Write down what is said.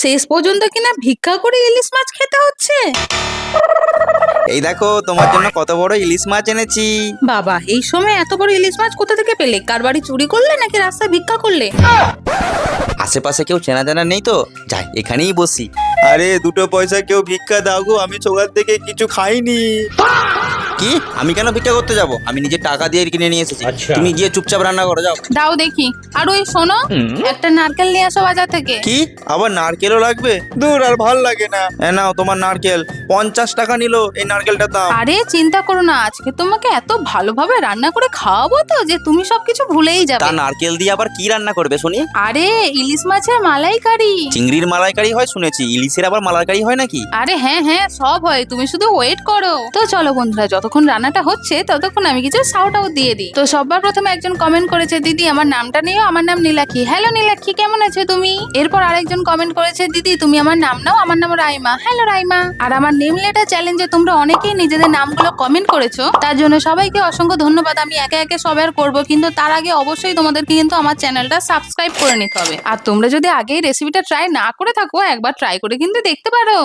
শেষ পর্যন্ত কিনা ভিক্ষা করে ইলিশ মাছ খেতে হচ্ছে। এই দেখো তোমার জন্য কত বড় ইলিশ মাছ এনেছি। বাবা, এই সময় এত বড় ইলিশ মাছ কোথা থেকে পেলে? কার বাড়ি চুরি করলে নাকি রাস্তায় ভিক্ষা করলে? আশেপাশে কেউ চেনা জানা নেই তো, যাই এখানেই বসি। আরে দুটো পয়সা কেউ ভিক্ষা দাও গো, আমি সকাল থেকে কিছু খাইনি। কি? আমি কেন ভিক্ষা করতে যাব? আমি নিজে টাকা দিয়ে কিনে নিয়ে এসেছি। তুমি গিয়ে চুপচাপ রান্না করো, যাও। দাও দেখি। আর ওই শোনো, একটা নারকেল নিয়ে আসো বাজার থেকে। কি? আবার নারকেলও লাগবে? দূর, আর ভাল লাগে না। নাও তোমার নারকেল। 50 টাকা নিল এই নারকেলটার দাম। আরে চিন্তা করো না, আজকে তোমাকে এত ভালোভাবে রান্না করে খাওয়াবো তো যে তুমি সবকিছু ভুলেই তা যাবে। নারকেল দিয়ে আবার কি রান্না করবে শুনি? আরে ইলিশ মাছের মালাইকারি। চিংড়ির মালাইকারি হয় শুনেছি, ইলিশের আবার মালাইকারি হয় নাকি? আরে হ্যাঁ হ্যাঁ, সব হয়, তুমি শুধু ওয়েট করো। তো চলো বন্ধুরা, যতক্ষণ রান্নাটা হচ্ছে ততক্ষণ আমি কিছু শাউট আউট দিয়ে দিই। তো সবার প্রথমে একজন কমেন্ট করেছে, দিদি আমার নামটা নিও, আমার নাম নীলাক্ষী। হ্যালো নীলাক্ষী, কেমন আছো তুমি? এরপর আরেকজন কমেন্ট করেছে, দিদি তুমি আমার নাম নাও, আমার নাম রাইমা। হ্যালো রাইমা। আর আমার নেম লেটার চ্যালেঞ্জে তোমরা অনেকেই নিজেদের নামগুলো কমেন্ট করেছো, তার জন্য সবাইকে অসংখ্য ধন্যবাদ। আমি একে একে সবার করবো, কিন্তু তার আগে অবশ্যই তোমাদেরকে কিন্তু আমার চ্যানেলটা সাবস্ক্রাইব করে নিতে হবে। আর তোমরা যদি আগেই রেসিপিটা ট্রাই না করে থাকো, একবার ট্রাই করে কিন্তু দেখতে পারো।